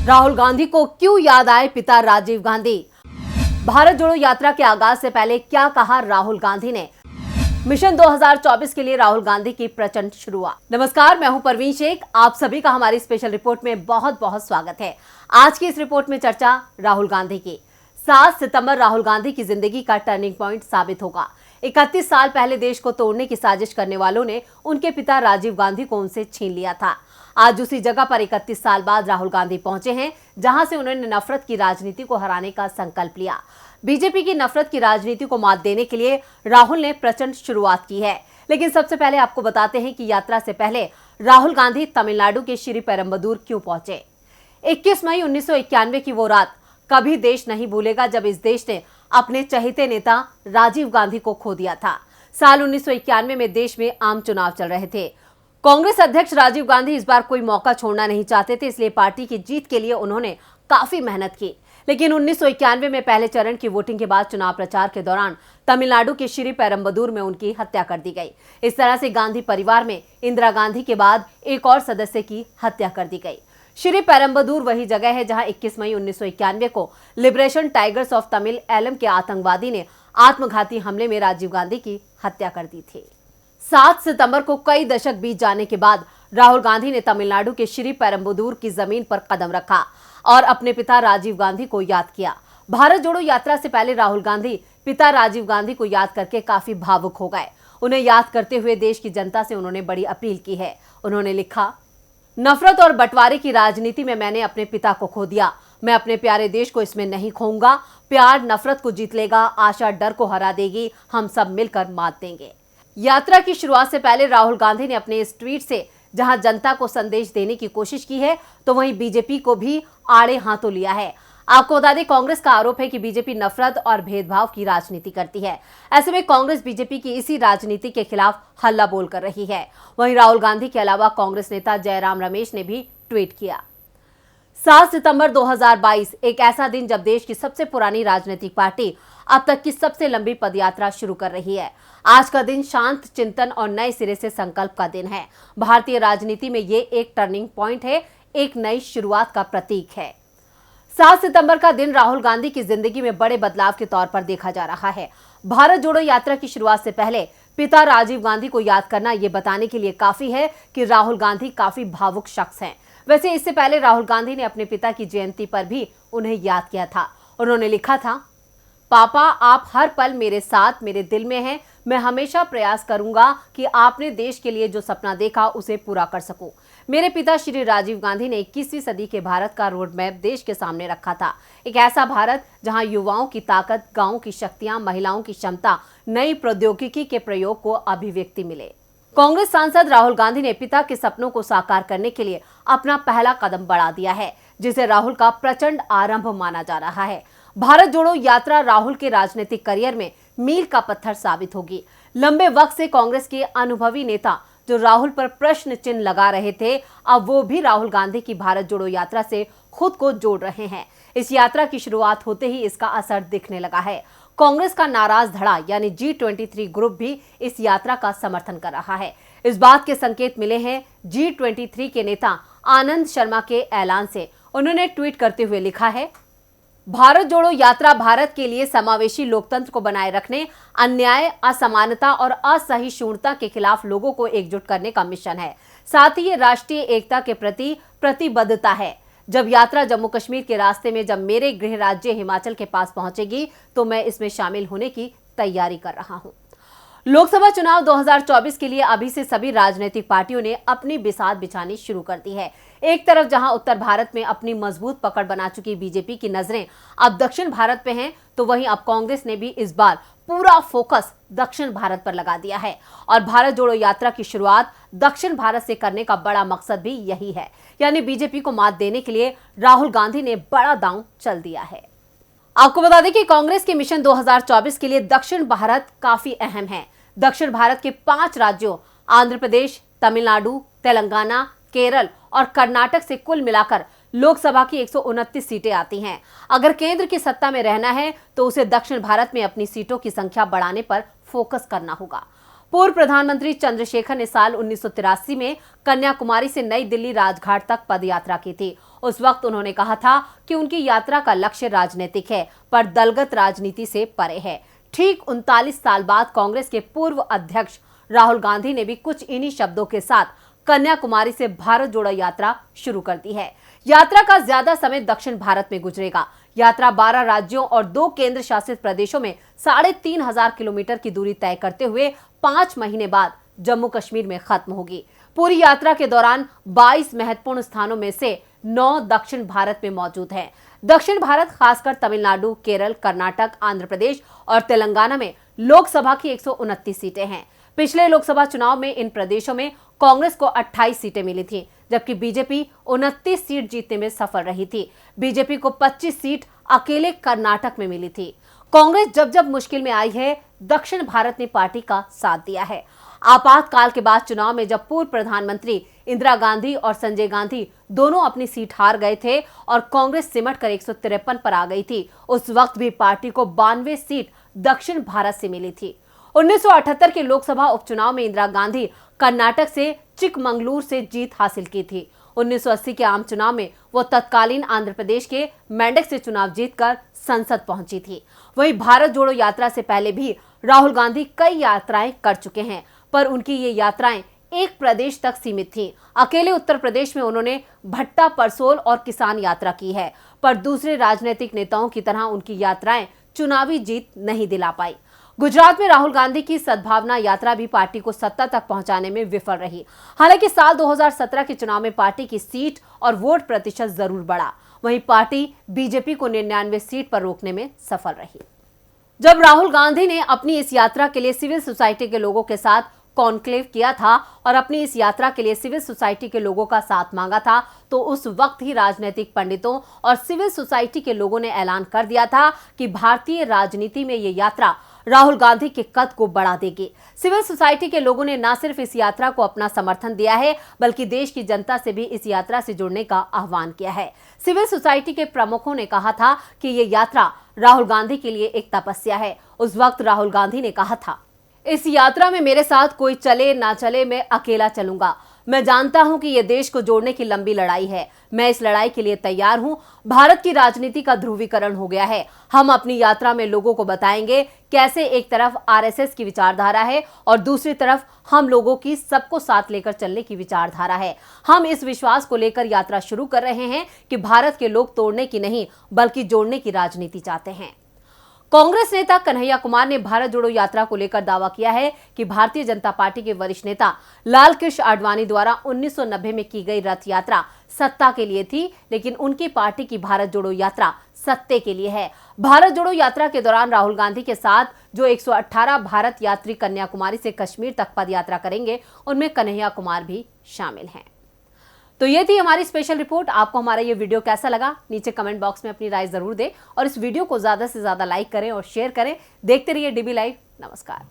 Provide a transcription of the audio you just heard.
राहुल गांधी को क्यों याद आए पिता राजीव गांधी? भारत जोड़ो यात्रा के आगाज से पहले क्या कहा राहुल गांधी ने? मिशन 2024 के लिए राहुल गांधी की प्रचंड शुरुआत। नमस्कार, मैं हूं परवीन शेख। आप सभी का हमारी स्पेशल रिपोर्ट में बहुत बहुत स्वागत है। आज की इस रिपोर्ट में चर्चा राहुल गांधी की। 7 सितंबर राहुल गांधी की जिंदगी का टर्निंग पॉइंट साबित होगा। 31 साल पहले देश को तोड़ने की साजिश करने वालों ने उनके पिता राजीव गांधी को उनसे छीन लिया था। आज उसी जगह पर 31 साल बाद राहुल गांधी पहुंचे हैं, जहां से उन्होंने नफरत की राजनीति को हराने का संकल्प लिया। बीजेपी की नफरत की राजनीति को मात देने के लिए राहुल ने प्रचंड शुरुआत की है। लेकिन सबसे पहले आपको बताते हैं कि यात्रा से पहले राहुल गांधी तमिलनाडु के श्री पेरम्बदूर क्यों पहुंचे। 21 मई 1991 की वो रात कभी देश नहीं भूलेगा जब इस देश ने अपने चहेते नेता राजीव गांधी को खो दिया था। साल 1991 में देश में आम चुनाव चल रहे थे। कांग्रेस अध्यक्ष राजीव गांधी इस बार कोई मौका छोड़ना नहीं चाहते थे, इसलिए पार्टी की जीत के लिए उन्होंने काफी मेहनत की। लेकिन 1991 में पहले चरण की वोटिंग के बाद चुनाव प्रचार के दौरान तमिलनाडु के श्री पेरम्बदूर में उनकी हत्या कर दी गई। इस तरह से गांधी परिवार में इंदिरा गांधी के बाद एक और सदस्य की हत्या कर दी गई। श्री पेरम्बदूर वही जगह है जहां 21 मई 1991 को Liberation Tigers of Tamil Eelam के आतंकवादी ने आत्मघाती हमले में राजीव गांधी की हत्या कर दी थी। 7 सितंबर को कई दशक बीत जाने के बाद राहुल गांधी ने तमिलनाडु के श्री पेरम्बदूर की जमीन पर कदम रखा और अपने पिता राजीव गांधी को याद किया। भारत जोड़ो यात्रा से पहले राहुल गांधी पिता राजीव गांधी को याद करके काफी भावुक हो गए। उन्हें याद करते हुए देश की जनता से उन्होंने बड़ी अपील की है। उन्होंने लिखा, नफरत और बंटवारे की राजनीति में मैंने अपने पिता को खो दिया। मैं अपने प्यारे देश को इसमें नहीं खोऊंगा। प्यार नफरत को जीत लेगा, आशा डर को हरा देगी। हम सब मिलकर मात देंगे। यात्रा की शुरुआत से पहले राहुल गांधी ने अपने इस ट्वीट से जहां जनता को संदेश देने की कोशिश की है, तो वहीं बीजेपी को भी आड़े हाथों लिया है। आपको बता दें, कांग्रेस का आरोप है कि बीजेपी नफरत और भेदभाव की राजनीति करती है। ऐसे में कांग्रेस बीजेपी की इसी राजनीति के खिलाफ हल्ला बोल कर रही है। वहीं राहुल गांधी के अलावा कांग्रेस नेता जयराम रमेश ने भी ट्वीट किया। 7 सितंबर 2022 एक ऐसा दिन जब देश की सबसे पुरानी राजनीतिक पार्टी अब तक की सबसे लंबी पदयात्रा शुरू कर रही है। आज का दिन शांत चिंतन और नए सिरे से संकल्प का दिन है। भारतीय राजनीति में ये एक टर्निंग पॉइंट है, एक नई शुरुआत का प्रतीक है। 7 सितंबर का दिन राहुल गांधी की जिंदगी में बड़े बदलाव के तौर पर देखा जा रहा है। भारत जोड़ो यात्रा की शुरुआत से पहले पिता राजीव गांधी को याद करना ये बताने के लिए काफी है कि राहुल गांधी काफी भावुक शख्स हैं। वैसे इससे पहले राहुल गांधी ने अपने पिता की जयंती पर भी उन्हें याद किया था। उन्होंने लिखा था, पापा आप हर पल मेरे साथ मेरे दिल में हैं। मैं हमेशा प्रयास करूंगा कि आपने देश के लिए जो सपना देखा उसे पूरा कर सकूं। मेरे पिता श्री राजीव गांधी ने 21वीं सदी के भारत का रोड मैप देश के सामने रखा था। एक ऐसा भारत जहां युवाओं की ताकत, गांवों की शक्तियां, महिलाओं की क्षमता, नई प्रौद्योगिकी के प्रयोग को अभिव्यक्ति मिले। कांग्रेस सांसद राहुल गांधी ने पिता के सपनों को साकार करने के लिए अपना पहला कदम बढ़ा दिया है, जिसे राहुल का प्रचंड आरंभ माना जा रहा है। भारत जोड़ो यात्रा राहुल के राजनीतिक करियर में मील का पत्थर साबित होगी। लंबे वक्त से कांग्रेस के अनुभवी नेता जो राहुल पर प्रश्न चिन्ह लगा रहे थे, अब वो भी राहुल गांधी की भारत जोड़ो यात्रा से खुद को जोड़ रहे हैं। इस यात्रा की शुरुआत होते ही इसका असर दिखने लगा है। कांग्रेस का नाराज धड़ा यानी G23 ग्रुप भी इस यात्रा का समर्थन कर रहा है। इस बात के संकेत मिले हैं G23 के नेता आनंद शर्मा के ऐलान से। उन्होंने ट्वीट करते हुए लिखा है, भारत जोड़ो यात्रा भारत के लिए समावेशी लोकतंत्र को बनाए रखने, अन्याय, असमानता और असहिष्णुता के खिलाफ लोगों को एकजुट करने का मिशन है। साथ ही ये राष्ट्रीय एकता के प्रति प्रतिबद्धता है। जब यात्रा जम्मू कश्मीर के रास्ते में जब मेरे गृह राज्य हिमाचल के पास पहुंचेगी, तो मैं इसमें शामिल होने की तैयारी कर रहा हूं। लोकसभा चुनाव 2024 के लिए अभी से सभी राजनीतिक पार्टियों ने अपनी बिसात बिछानी शुरू कर दी है। एक तरफ जहां उत्तर भारत में अपनी मजबूत पकड़ बना चुकी बीजेपी की नजरें अब दक्षिण भारत पे हैं, तो वहीं अब कांग्रेस ने भी इस बार पूरा फोकस दक्षिण भारत पर लगा दिया है। और भारत जोड़ो यात्रा की शुरुआत दक्षिण भारत से करने का बड़ा मकसद भी यही है, यानी बीजेपी को मात देने के लिए राहुल गांधी ने बड़ा दांव चल दिया है। आपको बता दें कि कांग्रेस के मिशन 2024 के लिए दक्षिण भारत काफी अहम है। दक्षिण भारत के 5 राज्यों आंध्र प्रदेश, तमिलनाडु, तेलंगाना, केरल और कर्नाटक से कुल मिलाकर लोकसभा की 129 सीटें आती हैं। अगर केंद्र की सत्ता में रहना है तो उसे दक्षिण भारत में अपनी सीटों की संख्या बढ़ाने पर फोकस करना होगा। पूर्व प्रधानमंत्री चंद्रशेखर ने साल 1983 में कन्याकुमारी से नई दिल्ली राजघाट तक पदयात्रा की थी। उस वक्त उन्होंने कहा था कि उनकी यात्रा का लक्ष्य राजनीतिक है, पर दलगत राजनीति से परे है। ठीक 39 साल बाद कांग्रेस के पूर्व अध्यक्ष राहुल गांधी ने भी कुछ इन्हीं शब्दों के साथ कन्याकुमारी से भारत जोड़ो यात्रा शुरू कर दी है। यात्रा का ज्यादा समय दक्षिण भारत में गुजरेगा। यात्रा 12 राज्यों और 2 केंद्र शासित प्रदेशों में 3,500 किलोमीटर की दूरी तय करते हुए 5 महीने बाद जम्मू कश्मीर में खत्म होगी। पूरी यात्रा के दौरान 22 महत्वपूर्ण स्थानों में से 9 दक्षिण भारत में मौजूद हैं। दक्षिण भारत खासकर तमिलनाडु, केरल, कर्नाटक, आंध्र प्रदेश और तेलंगाना में लोकसभा की 129 सीटें हैं। पिछले लोकसभा चुनाव में इन प्रदेशों में कांग्रेस को 28 सीटें मिली थी, जबकि बीजेपी 29 सीट जीतने में सफल रही थी। बीजेपी को 25 सीट अकेले कर्नाटक में मिली थी। कांग्रेस जब जब मुश्किल में आई है, दक्षिण भारत ने पार्टी का साथ दिया है। आपातकाल के बाद चुनाव में जब पूर्व प्रधानमंत्री इंदिरा गांधी और संजय गांधी दोनों अपनी सीट हार गए थे और कांग्रेस सिमट कर 153 पर आ गई थी, उस वक्त भी पार्टी को 92 सीट दक्षिण भारत से मिली थी। 1978 के लोकसभा उपचुनाव में इंदिरा गांधी कर्नाटक से चिकमंगलूर से जीत हासिल की थी। 1980 के आम चुनाव में वो तत्कालीन आंध्र प्रदेश के मेंढक से चुनाव जीतकर संसद पहुंची थी। वहीं भारत जोड़ो यात्रा से पहले भी राहुल गांधी कई यात्राएं कर चुके हैं, पर उनकी ये यात्राएं एक प्रदेश तक सीमित थी। अकेले उत्तर प्रदेश में उन्होंने भट्टा, परसोल और किसान यात्रा की है, पर दूसरे राजनीतिक नेताओं की तरह उनकी यात्राएं चुनावी जीत नहीं दिला पाई। गुजरात में राहुल गांधी की सद्भावना यात्रा भी पार्टी को सत्ता तक पहुंचाने में विफल रही। हालांकि साल 2017 के चुनाव में पार्टी की सीट और वोट प्रतिशत जरूर बढ़ा। वहीं पार्टी बीजेपी को 99 सीट पर रोकने में सफल रही। जब राहुल गांधी ने अपनी इस यात्रा के लिए सिविल सोसाइटी के लोगों के साथ कॉन्क्लेव किया था और अपनी इस यात्रा के लिए सिविल सोसाइटी के लोगों का साथ मांगा था, तो उस वक्त ही राजनीतिक पंडितों और सिविल सोसाइटी के लोगों ने ऐलान कर दिया था कि भारतीय राजनीति में ये यात्रा राहुल गांधी के कद को बढ़ा देगी। सिविल सोसाइटी के लोगों ने न सिर्फ इस यात्रा को अपना समर्थन दिया है, बल्कि देश की जनता से भी इस यात्रा से जुड़ने का आह्वान किया है। सिविल सोसाइटी के प्रमुखों ने कहा था कि ये यात्रा राहुल गांधी के लिए एक तपस्या है। उस वक्त राहुल गांधी ने कहा था, इस यात्रा में मेरे साथ कोई चले ना चले, मैं अकेला चलूंगा। मैं जानता हूं कि यह देश को जोड़ने की लंबी लड़ाई है। मैं इस लड़ाई के लिए तैयार हूं। भारत की राजनीति का ध्रुवीकरण हो गया है। हम अपनी यात्रा में लोगों को बताएंगे कैसे एक तरफ आरएसएस की विचारधारा है और दूसरी तरफ हम लोगों की सबको साथ लेकर चलने की विचारधारा है। हम इस विश्वास को लेकर यात्रा शुरू कर रहे हैं कि भारत के लोग तोड़ने की नहीं, बल्कि जोड़ने की राजनीति चाहते हैं। कांग्रेस नेता कन्हैया कुमार ने भारत जोड़ो यात्रा को लेकर दावा किया है कि भारतीय जनता पार्टी के वरिष्ठ नेता लाल कृष्ण आडवाणी द्वारा 1990 में की गई रथ यात्रा सत्ता के लिए थी, लेकिन उनकी पार्टी की भारत जोड़ो यात्रा सत्ते के लिए है। भारत जोड़ो यात्रा के दौरान राहुल गांधी के साथ जो 118 भारत यात्री कन्याकुमारी से कश्मीर तक पद यात्रा करेंगे, उनमें कन्हैया कुमार भी शामिल हैं। तो ये थी हमारी स्पेशल रिपोर्ट। आपको हमारा ये वीडियो कैसा लगा, नीचे कमेंट बॉक्स में अपनी राय जरूर दें और इस वीडियो को ज्यादा से ज्यादा लाइक करें और शेयर करें। देखते रहिए डीबी लाइव। नमस्कार।